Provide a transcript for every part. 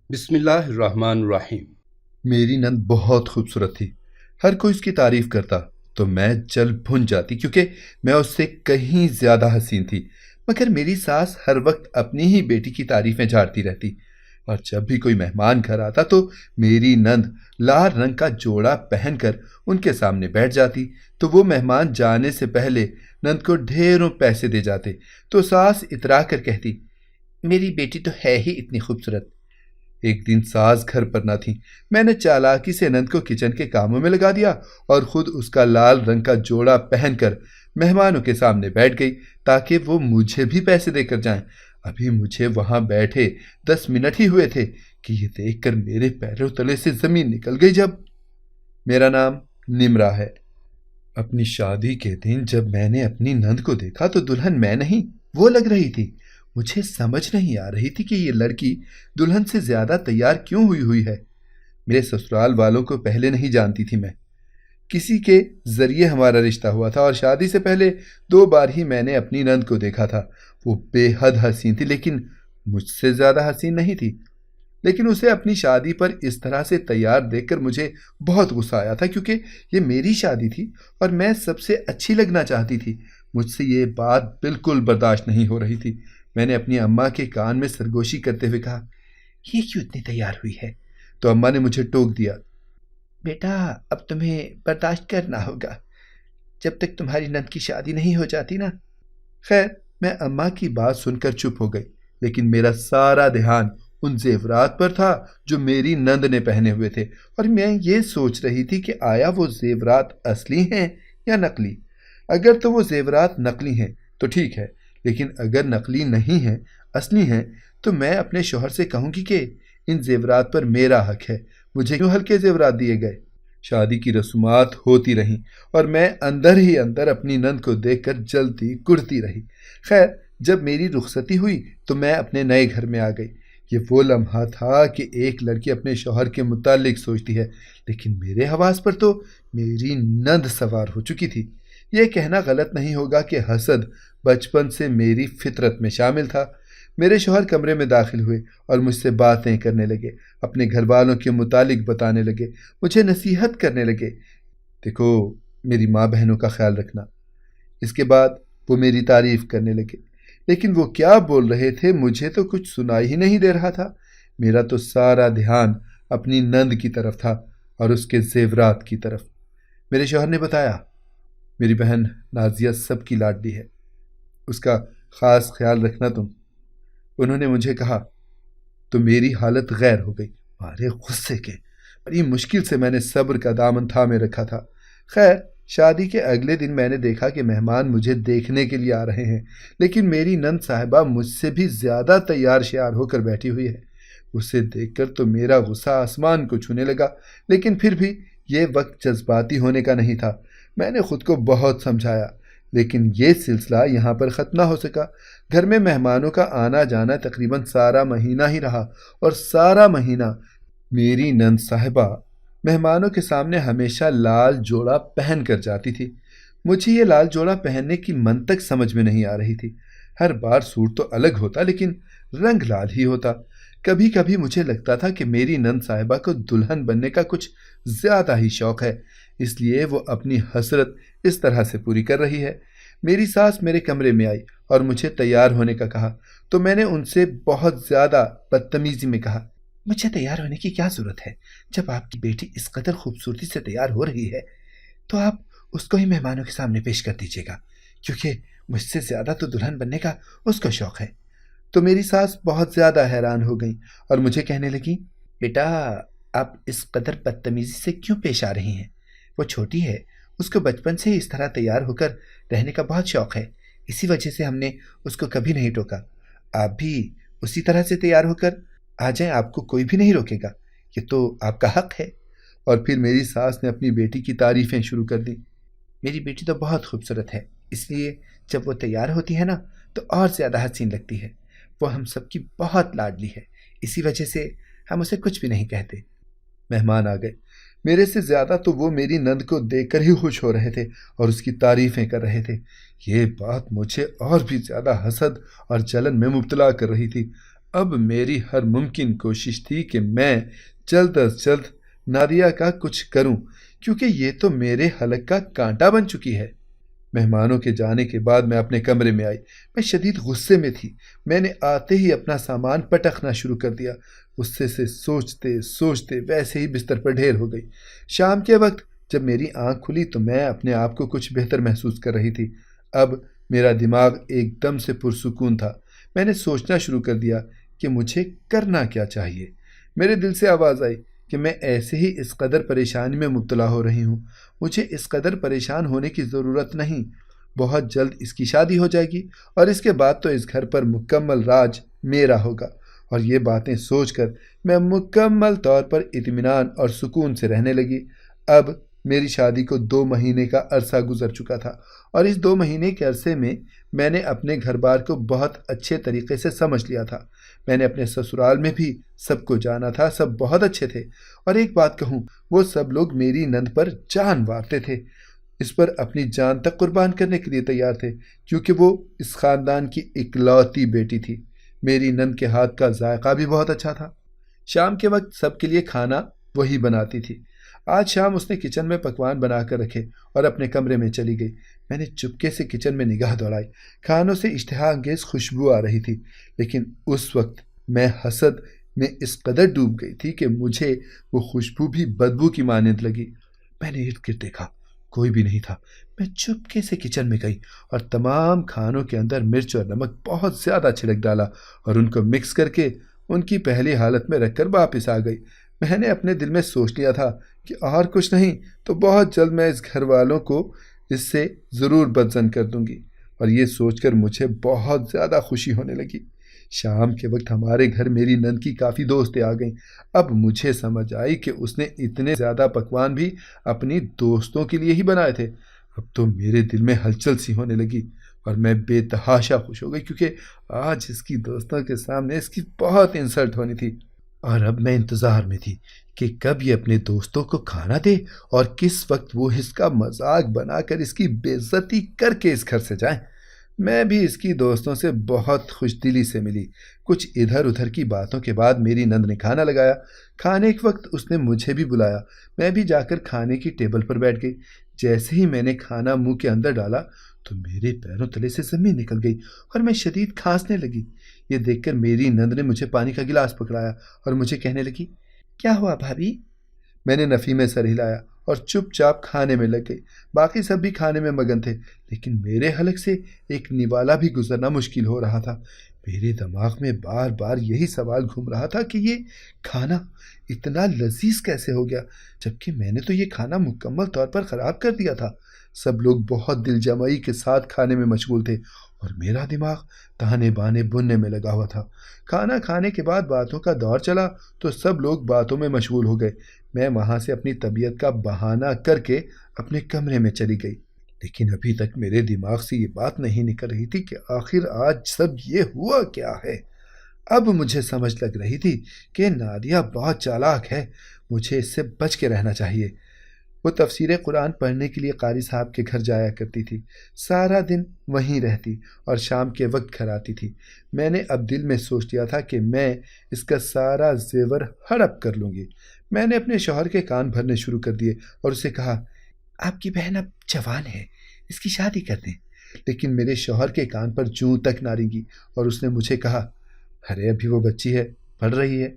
बिस्मिल्लाहिर्रहमानिर्रहीम। मेरी नंद बहुत खूबसूरत थी। हर कोई उसकी तारीफ करता तो मैं जल भुन जाती, क्योंकि मैं उससे कहीं ज्यादा हसीन थी। मगर मेरी सास हर वक्त अपनी ही बेटी की तारीफें झाड़ती रहती। और जब भी कोई मेहमान घर आता तो मेरी नंद लाल रंग का जोड़ा पहनकर उनके सामने बैठ जाती। तो वो मेहमान जाने से पहले नंद को ढेरों पैसे दे जाते। तो सास इतरा कर कहती, मेरी बेटी तो है ही इतनी खूबसूरत। एक दिन सास घर पर न थी। मैंने चालाकी से नंद को किचन के कामों में लगा दिया और खुद उसका लाल रंग का जोड़ा पहनकर मेहमानों के सामने बैठ गई, ताकि वो मुझे भी पैसे देकर जाएं। अभी मुझे वहां बैठे 10 मिनट ही हुए थे कि ये देखकर मेरे पैरों तले से जमीन निकल गई। जब मेरा नाम निमरा है। अपनी शादी के दिन जब मैंने अपनी नंद को देखा तो दुल्हन मैं नहीं, वो लग रही थी। मुझे समझ नहीं आ रही थी कि ये लड़की दुल्हन से ज्यादा तैयार क्यों हुई हुई है। मेरे ससुराल वालों को पहले नहीं जानती थी मैं। किसी के जरिए हमारा रिश्ता हुआ था और शादी से पहले 2 बार ही मैंने अपनी नंद को देखा था। वो बेहद हसीन थी, लेकिन मुझसे ज्यादा हसीन नहीं थी। लेकिन उसे अपनी शादी पर इस तरह से तैयार देखकर मुझे बहुत गुस्सा आया था, क्योंकि ये मेरी शादी थी और मैं सबसे अच्छी लगना चाहती थी। मुझसे ये बात बिल्कुल बर्दाश्त नहीं हो रही थी। मैंने अपनी अम्मा के कान में सरगोशी करते हुए कहा, ये क्यों इतनी तैयार हुई है? तो अम्मा ने मुझे टोक दिया, बेटा अब तुम्हें बर्दाश्त करना होगा, जब तक तुम्हारी नंद की शादी नहीं हो जाती ना। खैर, मैं अम्मा की बात सुनकर चुप हो गई, लेकिन मेरा सारा ध्यान उन जेवरात पर था जो मेरी नंद ने पहने हुए थे। और मैं ये सोच रही थी कि आया वो जेवरात असली हैं या नकली। अगर तो वो जेवरात नकली हैं तो ठीक है, लेकिन अगर नकली नहीं हैं, असली हैं, तो मैं अपने शौहर से कहूंगी कि इन जेवरात पर मेरा हक है, मुझे क्यों हल्के जेवरात दिए गए। शादी की रस्मात होती रहीं और मैं अंदर ही अंदर अपनी नंद को देखकर जलती कुड़ती रही। खैर, जब मेरी रुखसती हुई तो मैं अपने नए घर में आ गई। ये वो लम्हा था कि एक लड़की अपने शौहर के मुतालिक सोचती है, लेकिन मेरे हवास पर तो मेरी नंद सवार हो चुकी थी। यह कहना गलत नहीं होगा कि हसद बचपन से मेरी फितरत में शामिल था। मेरे शौहर कमरे में दाखिल हुए और मुझसे बातें करने लगे, अपने घर वालों के मुतालिक बताने लगे, मुझे नसीहत करने लगे। देखो, मेरी माँ बहनों का ख्याल रखना। इसके बाद वो मेरी तारीफ करने लगे, लेकिन वो क्या बोल रहे थे मुझे तो कुछ सुनाई ही नहीं दे रहा था। मेरा तो सारा ध्यान अपनी नंद की तरफ था और उसके जेवरात की तरफ। मेरे शौहर ने बताया, मेरी बहन नाजिया सबकी लाडली है, उसका खास ख्याल रखना तुम। उन्होंने मुझे कहा तो मेरी हालत गैर हो गई। मारे गुस्से के बड़ी मुश्किल से मैंने सब्र का दामन थामे रखा था। खैर, शादी के अगले दिन मैंने देखा कि मेहमान मुझे देखने के लिए आ रहे हैं, लेकिन मेरी नंद साहिबा मुझसे भी ज्यादा तैयार श्यार होकर बैठी हुई है। उसे देखकर तो मेरा गुस्सा आसमान को छूने लगा, लेकिन फिर भी यह वक्त जज्बाती होने का नहीं था। मैंने खुद को बहुत समझाया, लेकिन यह सिलसिला यहाँ पर ख़त्म ना हो सका। घर में मेहमानों का आना जाना तकरीबन सारा महीना ही रहा और सारा महीना मेरी नंद साहिबा मेहमानों के सामने हमेशा लाल जोड़ा पहन कर जाती थी। मुझे ये लाल जोड़ा पहनने की मंतक समझ में नहीं आ रही थी। हर बार सूट तो अलग होता, लेकिन रंग लाल ही होता। कभी कभी मुझे लगता था कि मेरी नंद साहिबा को दुल्हन बनने का कुछ ज्यादा ही शौक है, इसलिए वो अपनी हसरत इस तरह से पूरी कर रही है। मेरी सास मेरे कमरे में आई और मुझे तैयार होने का कहा, तो मैंने उनसे बहुत ज्यादा बदतमीजी में कहा, मुझे तैयार होने की क्या जरूरत है? जब आपकी बेटी इस कदर खूबसूरती से तैयार हो रही है तो आप उसको ही मेहमानों के सामने पेश कर दीजिएगा, क्योंकि मुझसे ज्यादा तो दुल्हन बनने का उसको शौक है। तो मेरी सास बहुत ज्यादा हैरान हो गई और मुझे कहने लगी, बेटा आप इस कदर बदतमीजी से क्यों पेश आ रही हैं? वो छोटी है, उसको बचपन से ही इस तरह तैयार होकर रहने का बहुत शौक है, इसी वजह से हमने उसको कभी नहीं टोका। आप भी उसी तरह से तैयार होकर आ जाएं, आपको कोई भी नहीं रोकेगा, ये तो आपका हक है। और फिर मेरी सास ने अपनी बेटी की तारीफें शुरू कर दी। मेरी बेटी तो बहुत खूबसूरत है, इसलिए जब वो तैयार होती है ना तो और ज़्यादा हसीन लगती है। वो हम सबकी बहुत लाडली है, इसी वजह से हम उसे कुछ भी नहीं कहते। मेहमान आ गए। मेरे से ज्यादा तो वो मेरी नंद को देखकर ही खुश हो रहे थे और उसकी तारीफें कर रहे थे। ये बात मुझे और भी ज्यादा हसद और जलन में मुब्तला कर रही थी। अब मेरी हर मुमकिन कोशिश थी कि मैं जल्द अज जल्द नादिया का कुछ करूं, क्योंकि ये तो मेरे हलक का कांटा बन चुकी है। मेहमानों के जाने के बाद मैं अपने कमरे में आई। मैं शदीद गुस्से में थी। मैंने आते ही अपना सामान पटकना शुरू कर दिया। गुस्से से सोचते सोचते वैसे ही बिस्तर पर ढेर हो गई। शाम के वक्त जब मेरी आंख खुली तो मैं अपने आप को कुछ बेहतर महसूस कर रही थी। अब मेरा दिमाग एकदम से पुरसुकून था। मैंने सोचना शुरू कर दिया कि मुझे करना क्या चाहिए। मेरे दिल से आवाज़ आई कि मैं ऐसे ही इस कदर परेशानी में मुब्तला हो रही हूँ। मुझे इस कदर परेशान होने की ज़रूरत नहीं। बहुत जल्द इसकी शादी हो जाएगी और इसके बाद तो इस घर पर मुकम्मल राज मेरा होगा। और ये बातें सोचकर मैं मुकम्मल तौर पर इत्मीनान और सुकून से रहने लगी। अब मेरी शादी को 2 महीने का अरसा गुजर चुका था और इस 2 महीने के अरसे में मैंने अपने घर बार को बहुत अच्छे तरीके से समझ लिया था। मैंने अपने ससुराल में भी सबको जाना था। सब बहुत अच्छे थे और एक बात कहूँ, वो सब लोग मेरी नंद पर जान वारते थे। इस पर अपनी जान तक कुर्बान करने के लिए तैयार थे, क्योंकि वो इस खानदान की इकलौती बेटी थी। मेरी नंद के हाथ का जायका भी बहुत अच्छा था। शाम के वक्त सबके लिए खाना वही बनाती थी। आज शाम उसने किचन में पकवान बनाकर रखे और अपने कमरे में चली गई। मैंने चुपके से किचन में निगाह दौड़ाई। खानों से इश्तिहा अंगेज खुशबू आ रही थी, लेकिन उस वक्त मैं हसद में इस कदर डूब गई थी कि मुझे वो खुशबू भी बदबू की मानंद लगी। मैंने इर्द गिर्द देखा, कोई भी नहीं था। मैं चुपके से किचन में गई और तमाम खानों के अंदर मिर्च और नमक बहुत ज़्यादा छिड़क डाला और उनको मिक्स करके उनकी पहली हालत में रखकर वापस आ गई। मैंने अपने दिल में सोच लिया था कि और कुछ नहीं तो बहुत जल्द मैं इस घर वालों को इससे ज़रूर बदजन कर दूंगी। और ये सोचकर मुझे बहुत ज़्यादा खुशी होने लगी। शाम के वक्त हमारे घर मेरी नंद की काफ़ी दोस्तें आ गईं। अब मुझे समझ आई कि उसने इतने ज़्यादा पकवान भी अपनी दोस्तों के लिए ही बनाए थे। अब तो मेरे दिल में हलचल सी होने लगी और मैं बेतहाशा खुश हो गई, क्योंकि आज इसकी दोस्तों के सामने इसकी बहुत इंसल्ट होनी थी। और अब मैं इंतज़ार में थी कि कब ये अपने दोस्तों को खाना दे और किस वक्त वो इसका मजाक बनाकर इसकी बेइज्जती करके इस घर से जाए। मैं भी इसकी दोस्तों से बहुत खुशदिली से मिली। कुछ इधर उधर की बातों के बाद मेरी नंद ने खाना लगाया। खाने के वक्त उसने मुझे भी बुलाया। मैं भी जाकर खाने की टेबल पर बैठ गई। जैसे ही मैंने खाना मुंह के अंदर डाला तो मेरे पैरों तले से ज़मीन निकल गई और मैं शदीद खांसने लगी। ये देखकर मेरी नंद ने मुझे पानी का गिलास पकड़ाया और मुझे कहने लगी, क्या हुआ भाभी? मैंने नफ़ी में सर हिलाया और चुपचाप खाने में लग गई। बाकी सब भी खाने में मगन थे, लेकिन मेरे हलक से एक निवाला भी गुजरना मुश्किल हो रहा था। मेरे दिमाग में बार बार यही सवाल घूम रहा था कि ये खाना इतना लजीज कैसे हो गया, जबकि मैंने तो ये खाना मुकम्मल तौर पर ख़राब कर दिया था। सब लोग बहुत दिलजमाई के साथ खाने में मशगूल थे और मेरा दिमाग ताने बाने बुनने में लगा हुआ था। खाना खाने के बाद बातों का दौर चला तो सब लोग बातों में मशगूल हो गए। मैं वहाँ से अपनी तबीयत का बहाना करके अपने कमरे में चली गई, लेकिन अभी तक मेरे दिमाग से ये बात नहीं निकल रही थी कि आखिर आज सब ये हुआ क्या है। अब मुझे समझ लग रही थी कि नादिया बहुत चालाक है, मुझे इससे बच के रहना चाहिए। वो तफसीर कुरान पढ़ने के लिए कारी साहब के घर जाया करती थी। सारा दिन वहीं रहती और शाम के वक्त घर आती थी। मैंने अब दिल में सोच लिया था कि मैं इसका सारा जेवर हड़प कर लूँगी। मैंने अपने शौहर के कान भरने शुरू कर दिए और उसे कहा, आपकी बहन अब जवान है, इसकी शादी कर दें। लेकिन मेरे शौहर के कान पर जूं तक ना रेंगी और उसने मुझे कहा, अरे अभी वो बच्ची है, पढ़ रही है,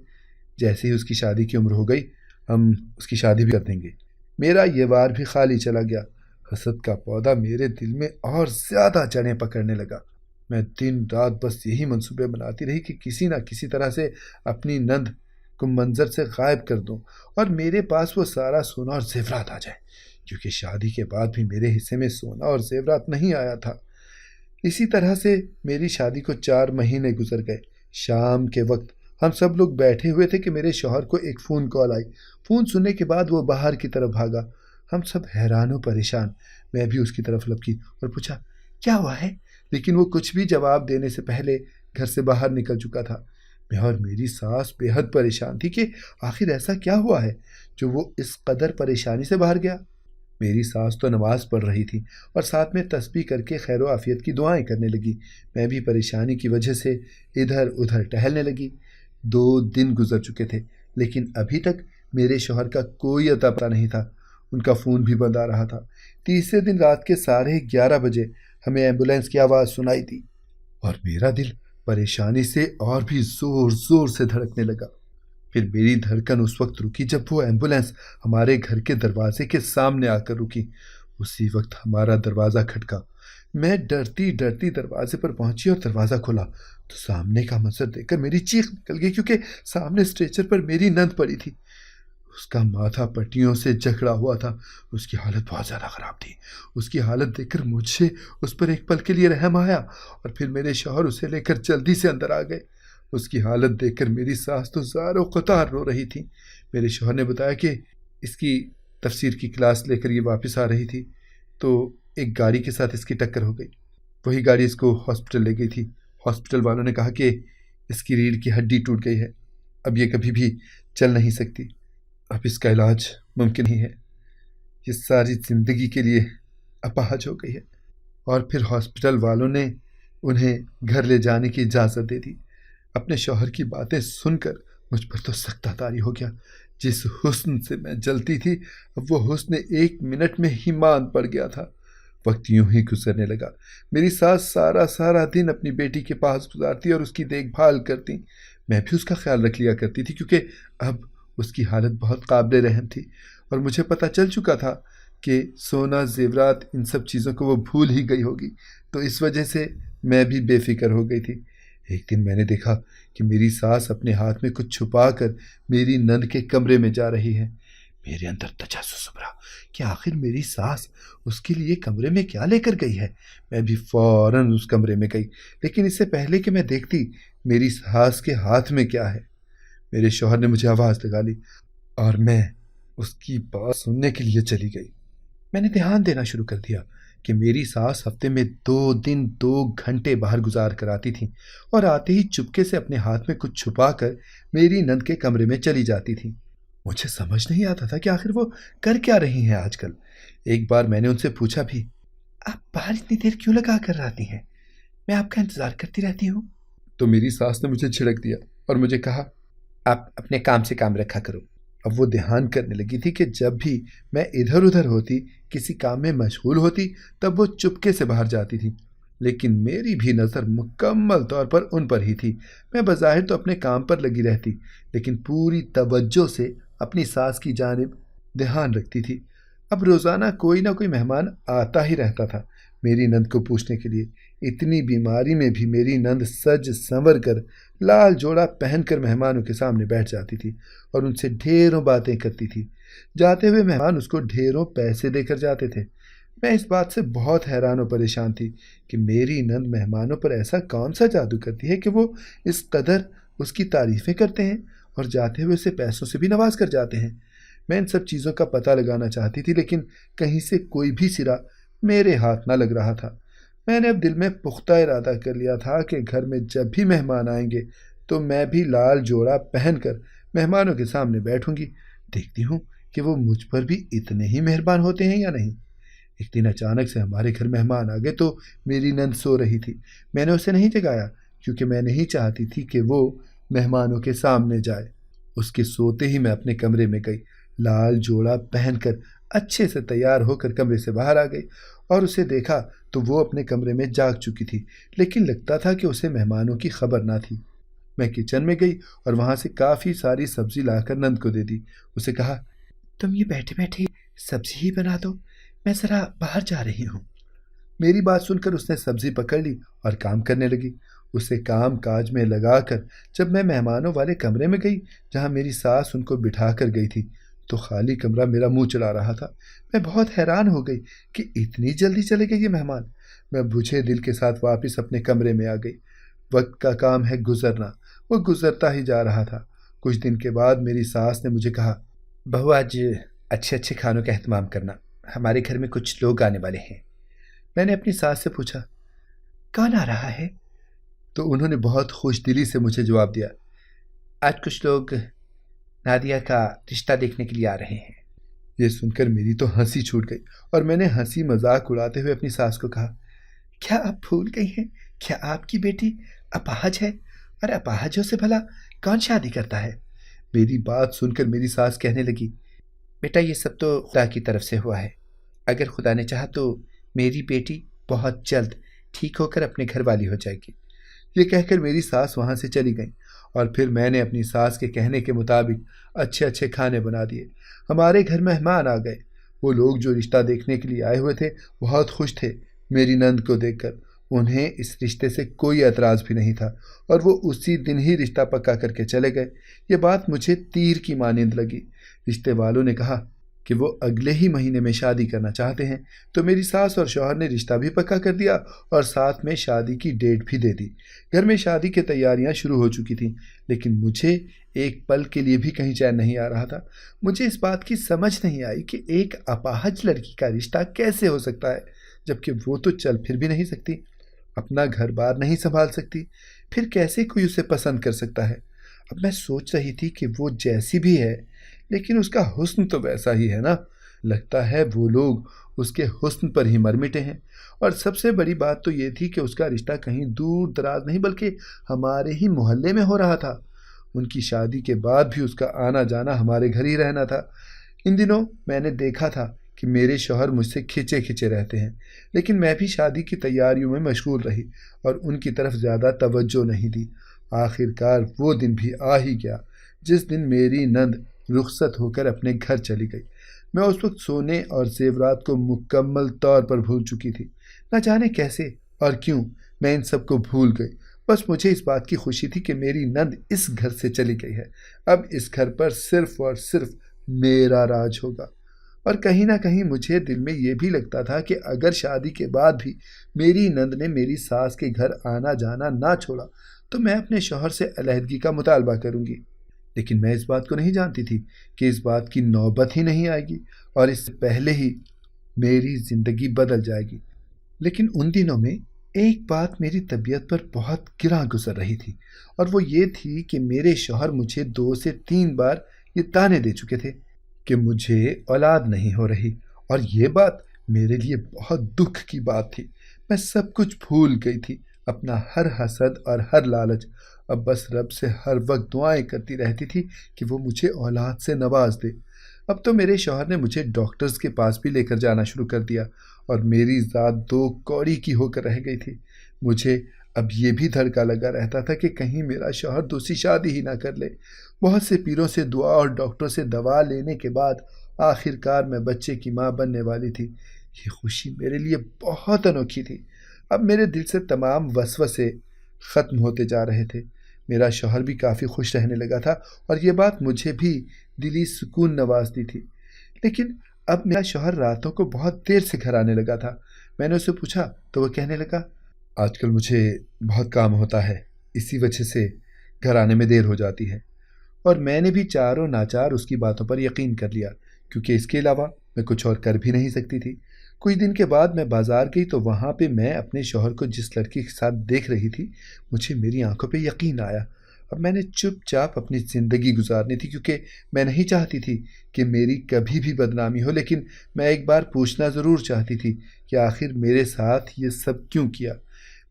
जैसे ही उसकी शादी की उम्र हो गई हम उसकी शादी भी कर देंगे। मेरा ये वार भी खाली चला गया। हसद का पौधा मेरे दिल में और ज़्यादा जड़ें पकड़ने लगा। मैं दिन रात बस यही मंसूबे बनाती रही कि किसी न किसी तरह से अपनी नंद को मंजर से गायब कर दूं और मेरे पास वो सारा सोना और जेवरात आ जाए, क्योंकि शादी के बाद भी मेरे हिस्से में सोना और जेवरात नहीं आया था। इसी तरह से मेरी शादी को 4 महीने गुजर गए। शाम के वक्त हम सब लोग बैठे हुए थे कि मेरे शौहर को एक फ़ोन कॉल आई। फ़ोन सुनने के बाद वो बाहर की तरफ भागा। हम सब हैरान व परेशान। मैं भी उसकी तरफ लपकी और पूछा, क्या हुआ है? लेकिन वो कुछ भी जवाब देने से पहले घर से बाहर निकल चुका था। मैं और मेरी सास बेहद परेशान थी कि आखिर ऐसा क्या हुआ है जो वो इस कदर परेशानी से बाहर गया। मेरी सास तो नमाज पढ़ रही थी और साथ में तस्बीह करके खैर आफियत की दुआएं करने लगी। मैं भी परेशानी की वजह से इधर उधर टहलने लगी। 2 दिन गुजर चुके थे, लेकिन अभी तक मेरे शौहर का कोई अता पता नहीं था। उनका फ़ोन भी बंद आ रहा था। तीसरे दिन रात के 11:30 बजे हमें एम्बुलेंस की आवाज़ सुनाई दी और मेरा दिल परेशानी से और भी ज़ोर ज़ोर से धड़कने लगा। फिर मेरी धड़कन उस वक्त रुकी जब वो एम्बुलेंस हमारे घर के दरवाजे के सामने आकर रुकी। उसी वक्त हमारा दरवाज़ा खटका। मैं डरती डरती दरवाजे पर पहुंची और दरवाज़ा खोला तो सामने का मंजर देखकर मेरी चीख निकल गई, क्योंकि सामने स्ट्रेचर पर मेरी नंद पड़ी थी। उसका माथा पट्टियों से जकड़ा हुआ था। उसकी हालत बहुत ज़्यादा ख़राब थी। उसकी हालत देखकर मुझे उस पर एक पल के लिए रहम आया और फिर मेरे शौहर उसे लेकर जल्दी से अंदर आ गए। उसकी हालत देखकर मेरी सास तो ज़ारो क़तार रो रही थी। मेरे शौहर ने बताया कि इसकी तफसीर की क्लास लेकर ये वापस आ रही थी तो एक गाड़ी के साथ इसकी टक्कर हो गई। वही गाड़ी इसको हॉस्पिटल ले गई थी। हॉस्पिटल वालों ने कहा कि इसकी रीढ़ की हड्डी टूट गई है, अब ये कभी भी चल नहीं सकती, अब इसका इलाज मुमकिन नहीं है, ये सारी ज़िंदगी के लिए अपाहज हो गई है। और फिर हॉस्पिटल वालों ने उन्हें घर ले जाने की इजाज़त दे दी। अपने शौहर की बातें सुनकर मुझ पर तो सख्त तारी हो गया। जिस हुस्न से मैं जलती थी, अब वो हुस्न 1 मिनट में ही मान पड़ गया था। वक्त यूं ही गुजरने लगा। मेरी सास सारा सारा दिन अपनी बेटी के पास गुजारती और उसकी देखभाल करती। मैं भी उसका ख्याल रख लिया करती थी, क्योंकि अब उसकी हालत बहुत काबिल रहम थी और मुझे पता चल चुका था कि सोना जेवरात इन सब चीज़ों को वो भूल ही गई होगी। तो इस वजह से मैं भी बेफिक्र हो गई थी। एक दिन मैंने देखा कि मेरी सास अपने हाथ में कुछ छुपा कर मेरी नंद के कमरे में जा रही है। मेरे अंदर तजस्सुस उभरा कि आखिर मेरी सास उसके लिए कमरे में क्या लेकर गई है। मैं भी फौरन उस कमरे में गई, लेकिन इससे पहले कि मैं देखती मेरी सास के हाथ में क्या है, मेरे शौहर ने मुझे आवाज़ लगा ली और मैं उसकी बात सुनने के लिए चली गई। मैंने ध्यान देना शुरू कर दिया कि मेरी सास हफ्ते में 2 दिन 2 घंटे बाहर गुजार कर आती थी और आते ही चुपके से अपने हाथ में कुछ छुपा कर मेरी नंद के कमरे में चली जाती थी। मुझे समझ नहीं आता था कि आखिर वो कर क्या रही हैं आजकल। एक बार मैंने उनसे पूछा भी, आप बाहर इतनी देर क्यों लगा कर आती हैं? मैं आपका इंतज़ार करती रहती हूँ। तो मेरी सास ने मुझे झिड़क दिया और मुझे कहा, आप अपने काम से काम रखा करो। अब वो ध्यान करने लगी थी कि जब भी मैं इधर उधर होती, किसी काम में मशगूल होती, तब वो चुपके से बाहर जाती थी, लेकिन मेरी भी नज़र मुकम्मल तौर पर उन पर ही थी। मैं बज़ाहिर तो अपने काम पर लगी रहती, लेकिन पूरी तवज्जो से अपनी सास की जानिब ध्यान रखती थी। अब रोज़ाना कोई ना कोई मेहमान आता ही रहता था मेरी नंद को पूछने के लिए। इतनी बीमारी में भी मेरी नंद सज संवर कर लाल जोड़ा पहनकर मेहमानों के सामने बैठ जाती थी और उनसे ढेरों बातें करती थी। जाते हुए मेहमान उसको ढेरों पैसे देकर जाते थे। मैं इस बात से बहुत हैरान और परेशान थी कि मेरी नंद मेहमानों पर ऐसा कौन सा जादू करती है कि वो इस कदर उसकी तारीफ़ें करते हैं और जाते हुए उसे पैसों से भी नवाज कर जाते हैं। मैं इन सब चीज़ों का पता लगाना चाहती थी, लेकिन कहीं से कोई भी सिरा मेरे हाथ ना लग रहा था। मैंने अब दिल में पुख्ता इरादा कर लिया था कि घर में जब भी मेहमान आएंगे तो मैं भी लाल जोड़ा पहनकर मेहमानों के सामने बैठूंगी। देखती हूँ कि वो मुझ पर भी इतने ही मेहरबान होते हैं या नहीं। एक दिन अचानक से हमारे घर मेहमान आ गए तो मेरी नंद सो रही थी। मैंने उसे नहीं जगाया, क्योंकि मैं नहीं चाहती थी कि वो मेहमानों के सामने जाए। उसके सोते ही मैं अपने कमरे में गई, लाल जोड़ा पहनकर अच्छे से तैयार होकर कमरे से बाहर आ गई और उसे देखा तो वो अपने कमरे में जाग चुकी थी, लेकिन लगता था कि उसे मेहमानों की खबर ना थी। मैं किचन में गई और वहाँ से काफ़ी सारी सब्जी लाकर नंद को दे दी। उसे कहा, तुम ये बैठे बैठे सब्जी ही बना दो, मैं ज़रा बाहर जा रही हूँ। मेरी बात सुनकर उसने सब्जी पकड़ ली और काम करने लगी। उसे काम काज में लगाकर जब मैं मेहमानों वाले कमरे में गई जहाँ मेरी सास उनको बिठा कर गई थी, तो खाली कमरा मेरा मुंह चला रहा था। मैं बहुत हैरान हो गई कि इतनी जल्दी चले गए ये मेहमान। मैं बुझे दिल के साथ वापस अपने कमरे में आ गई। वक्त का काम है गुजरना, वो गुजरता ही जा रहा था। कुछ दिन के बाद मेरी सास ने मुझे कहा, बहू आज अच्छे अच्छे खानों का एहतमाम करना, हमारे घर में कुछ लोग आने वाले हैं। मैंने अपनी सास से पूछा, कौन आ रहा है? तो उन्होंने बहुत खुश दिली से मुझे जवाब दिया, आज कुछ लोग नादिया का रिश्ता देखने के लिए आ रहे हैं। ये सुनकर मेरी तो हंसी छूट गई और मैंने हंसी मजाक उड़ाते हुए अपनी सास को कहा, क्या आप भूल गई हैं? क्या आपकी बेटी अपाहज है? और अपाहजों से भला कौन शादी करता है? मेरी बात सुनकर मेरी सास कहने लगी, बेटा ये सब तो खुदा की तरफ से हुआ है। अगर खुदा ने चाहा तो मेरी बेटी बहुत जल्द ठीक होकर अपने घर वाली हो जाएगी। ये कहकर मेरी सास वहां से चली गई और फिर मैंने अपनी सास के कहने के मुताबिक अच्छे अच्छे खाने बना दिए। हमारे घर मेहमान आ गए। वो लोग जो रिश्ता देखने के लिए आए हुए थे बहुत खुश थे मेरी नंद को देखकर। उन्हें इस रिश्ते से कोई एतराज़ भी नहीं था और वो उसी दिन ही रिश्ता पक्का करके चले गए। ये बात मुझे तीर की मानिंद लगी। रिश्ते वालों ने कहा कि वो अगले ही महीने में शादी करना चाहते हैं, तो मेरी सास और शौहर ने रिश्ता भी पक्का कर दिया और साथ में शादी की डेट भी दे दी। घर में शादी की तैयारियां शुरू हो चुकी थीं, लेकिन मुझे एक पल के लिए भी कहीं चैन नहीं आ रहा था। मुझे इस बात की समझ नहीं आई कि एक अपाहज लड़की का रिश्ता कैसे हो सकता है, जबकि वो तो चल फिर भी नहीं सकती, अपना घर बार नहीं संभाल सकती, फिर कैसे कोई उसे पसंद कर सकता है। अब मैं सोच रही थी कि वो जैसी भी है, लेकिन उसका हुस्न तो वैसा ही है ना। लगता है वो लोग उसके हुस्न पर ही मर मिटे हैं। और सबसे बड़ी बात तो ये थी कि उसका रिश्ता कहीं दूर दराज नहीं बल्कि हमारे ही मोहल्ले में हो रहा था। उनकी शादी के बाद भी उसका आना जाना हमारे घर ही रहना था। इन दिनों मैंने देखा था कि मेरे शौहर मुझसे खिंचे खिंचे रहते हैं, लेकिन मैं भी शादी की तैयारियों में मशगूल रही और उनकी तरफ ज़्यादा तवज्जो नहीं दी। आखिरकार वो दिन भी आ ही गया जिस दिन मेरी नंद रुखसत होकर अपने घर चली गई। मैं उस वक्त सोने और जेवरात को मुकम्मल तौर पर भूल चुकी थी। न जाने कैसे और क्यों मैं इन सब को भूल गई। बस मुझे इस बात की खुशी थी कि मेरी नंद इस घर से चली गई है। अब इस घर पर सिर्फ और सिर्फ मेरा राज होगा। और कहीं ना कहीं मुझे दिल में ये भी लगता था कि अगर शादी के बाद भी मेरी नंद ने मेरी सास के घर आना जाना ना छोड़ा तो मैं अपने शौहर से अलहदगी का मुतालबा करूंगी। लेकिन मैं इस बात को नहीं जानती थी कि इस बात की नौबत ही नहीं आएगी और इससे पहले ही मेरी जिंदगी बदल जाएगी। लेकिन उन दिनों में एक बात मेरी तबीयत पर बहुत गिरा गुजर रही थी और वो ये थी कि मेरे शौहर मुझे 2 से 3 बार ये ताने दे चुके थे कि मुझे औलाद नहीं हो रही, और ये बात मेरे लिए बहुत दुख की बात थी। मैं सब कुछ भूल गई थी, अपना हर हसद और हर लालच। अब बस रब से हर वक्त दुआएं करती रहती थी कि वो मुझे औलाद से नवाज दे। अब तो मेरे शौहर ने मुझे डॉक्टर्स के पास भी लेकर जाना शुरू कर दिया और मेरी ज़ात 2 कौड़ी की होकर रह गई थी। मुझे अब ये भी धड़का लगा रहता था कि कहीं मेरा शौहर दूसरी शादी ही ना कर ले। बहुत से पीरों से दुआ और डॉक्टरों से दवा लेने के बाद आखिरकार मैं बच्चे की माँ बनने वाली थी। ये खुशी मेरे लिए बहुत अनोखी थी। अब मेरे दिल से तमाम वसवसे ख़त्म होते जा रहे थे। मेरा शौहर भी काफ़ी खुश रहने लगा था और ये बात मुझे भी दिली सुकून नवाजती थी। लेकिन अब मेरा शौहर रातों को बहुत देर से घर आने लगा था। मैंने उससे पूछा तो वह कहने लगा, आजकल मुझे बहुत काम होता है, इसी वजह से घर आने में देर हो जाती है। और मैंने भी चारों नाचार उसकी बातों पर यकीन कर लिया, क्योंकि इसके अलावा मैं कुछ और कर भी नहीं सकती थी। कुछ दिन के बाद मैं बाजार गई तो वहाँ पे मैं अपने शौहर को जिस लड़की के साथ देख रही थी, मुझे मेरी आंखों पे यकीन आया। अब मैंने चुपचाप अपनी ज़िंदगी गुजारनी थी, क्योंकि मैं नहीं चाहती थी कि मेरी कभी भी बदनामी हो। लेकिन मैं एक बार पूछना ज़रूर चाहती थी कि आखिर मेरे साथ ये सब क्यों किया।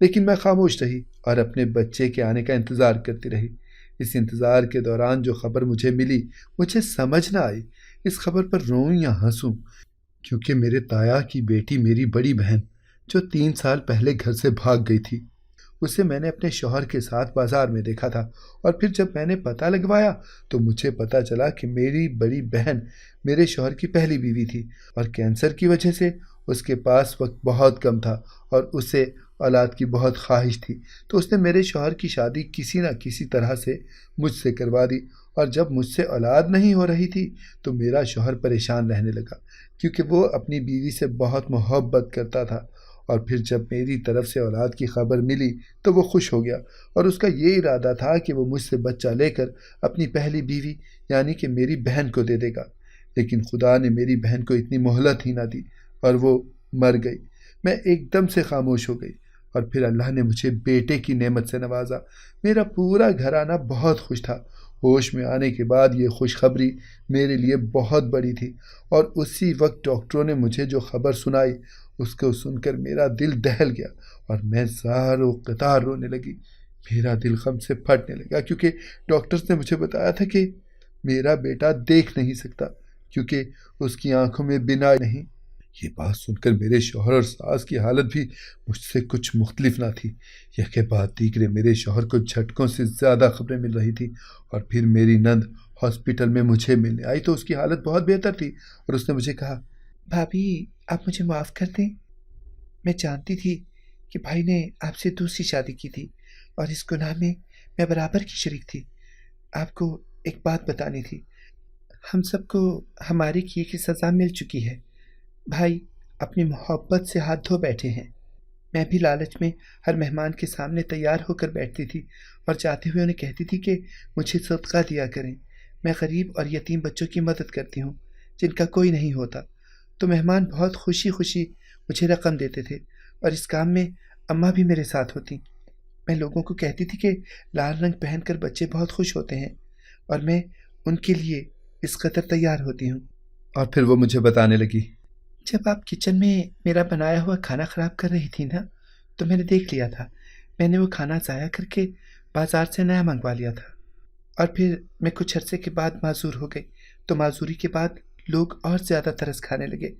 लेकिन मैं खामोश रही और अपने बच्चे के आने का इंतज़ार करती रही। इस इंतज़ार के दौरान जो खबर मुझे मिली, मुझे समझ ना आई इस खबर पर रोऊं या हंसूं, क्योंकि मेरे ताया की बेटी, मेरी बड़ी बहन, जो 3 साल पहले घर से भाग गई थी, उसे मैंने अपने शौहर के साथ बाजार में देखा था। और फिर जब मैंने पता लगवाया तो मुझे पता चला कि मेरी बड़ी बहन मेरे शौहर की पहली बीवी थी और कैंसर की वजह से उसके पास वक्त बहुत कम था और उसे औलाद की बहुत ख्वाहिश थी। तो उसने मेरे शौहर की शादी किसी न किसी तरह से मुझसे करवा दी। और जब मुझसे औलाद नहीं हो रही थी तो मेरा शौहर परेशान रहने लगा, क्योंकि वो अपनी बीवी से बहुत मोहब्बत करता था। और फिर जब मेरी तरफ से औलाद की खबर मिली तो वो खुश हो गया और उसका ये इरादा था कि वो मुझसे बच्चा लेकर अपनी पहली बीवी यानी कि मेरी बहन को दे देगा। लेकिन खुदा ने मेरी बहन को इतनी मोहलत ही ना दी और वो मर गई। मैं एकदम से खामोश हो गई और फिर अल्लाह ने मुझे बेटे की नेमत से नवाजा। मेरा पूरा घराना बहुत खुश था। होश में आने के बाद ये खुशखबरी मेरे लिए बहुत बड़ी थी और उसी वक्त डॉक्टरों ने मुझे जो खबर सुनाई उसको सुनकर मेरा दिल दहल गया और मैं ज़ारो कतार रोने लगी। मेरा दिल गम से फटने लगा क्योंकि डॉक्टर्स ने मुझे बताया था कि मेरा बेटा देख नहीं सकता क्योंकि उसकी आंखों में बिनाई नहीं। ये बात सुनकर मेरे शौहर और सास की हालत भी मुझसे कुछ मुख्तलिफ ना थी। यह के बाद तीसरे मेरे शौहर को झटकों से ज़्यादा खबरें मिल रही थी और फिर मेरी नंद हॉस्पिटल में मुझे मिलने आई तो उसकी हालत बहुत बेहतर थी और उसने मुझे कहा, भाभी आप मुझे माफ़ कर दें। मैं जानती थी कि भाई ने आपसे दूसरी शादी की थी और इस गुनाह में मैं बराबर की शरीक थी। आपको एक बात बतानी थी। हम सबको हमारे किए की सज़ा मिल चुकी है। भाई अपनी मोहब्बत से हाथ धो बैठे हैं। मैं भी लालच में हर मेहमान के सामने तैयार होकर बैठती थी और जाते हुए उन्हें कहती थी कि मुझे सदका दिया करें। मैं गरीब और यतीम बच्चों की मदद करती हूँ जिनका कोई नहीं होता। तो मेहमान बहुत खुशी खुशी मुझे रकम देते थे और इस काम में अम्मा भी मेरे साथ होती। मैं लोगों को कहती थी कि लाल रंग पहनकर बच्चे बहुत खुश होते हैं और मैं उनके लिए इस कदर तैयार होती हूँ। और फिर वो मुझे बताने लगी, जब आप किचन में मेरा बनाया हुआ खाना ख़राब कर रही थी ना, तो मैंने देख लिया था। मैंने वो खाना ज़ाया करके बाज़ार से नया मंगवा लिया था और फिर मैं कुछ अरसे के बाद माजूर हो गई। तो माजूरी के बाद लोग और ज़्यादा तरस खाने लगे,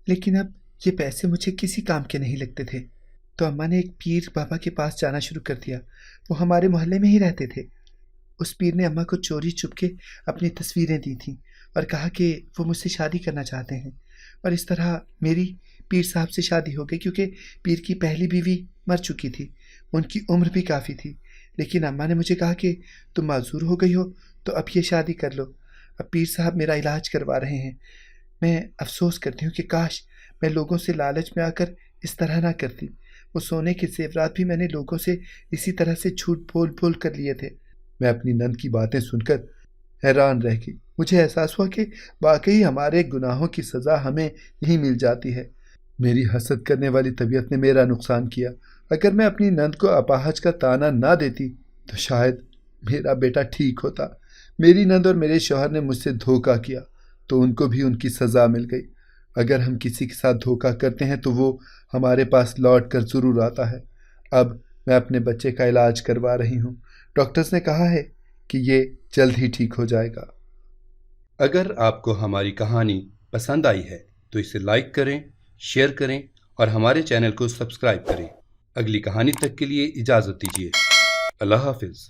लेकिन अब ये पैसे मुझे किसी काम के नहीं लगते थे। तो अम्मा ने एक पीर बाबा के पास जाना शुरू कर दिया। वो हमारे मोहल्ले में ही रहते थे। उस पीर ने अम्मा को चोरी चुपके अपनी तस्वीरें दी थीं और कहा कि वो मुझसे शादी करना चाहते हैं और इस तरह मेरी पीर साहब से शादी हो गई क्योंकि पीर की पहली बीवी मर चुकी थी। उनकी उम्र भी काफ़ी थी, लेकिन अम्मा ने मुझे कहा कि तुम माजूर हो गई हो तो अब ये शादी कर लो। अब पीर साहब मेरा इलाज करवा रहे हैं। मैं अफसोस करती हूँ कि काश मैं लोगों से लालच में आकर इस तरह ना करती। वो सोने के जेवरात भी मैंने लोगों से इसी तरह से झूठ बोल बोल कर लिए थे। मैं अपनी नंद की बातें सुनकर हैरान रह गई। मुझे एहसास हुआ कि वाकई हमारे गुनाहों की सज़ा हमें यहीं मिल जाती है। मेरी हसद करने वाली तबीयत ने मेरा नुकसान किया। अगर मैं अपनी नंद को अपाहज का ताना ना देती तो शायद मेरा बेटा ठीक होता। मेरी नंद और मेरे शौहर ने मुझसे धोखा किया तो उनको भी उनकी सज़ा मिल गई। अगर हम किसी के साथ धोखा करते हैं तो वो हमारे पास लौट कर ज़रूर आता है। अब मैं अपने बच्चे का इलाज करवा रही हूँ। डॉक्टर्स ने कहा है कि ये जल्द ही ठीक हो जाएगा। अगर आपको हमारी कहानी पसंद आई है तो इसे लाइक करें, शेयर करें और हमारे चैनल को सब्सक्राइब करें। अगली कहानी तक के लिए इजाज़त दीजिए। अल्लाह हाफिज़।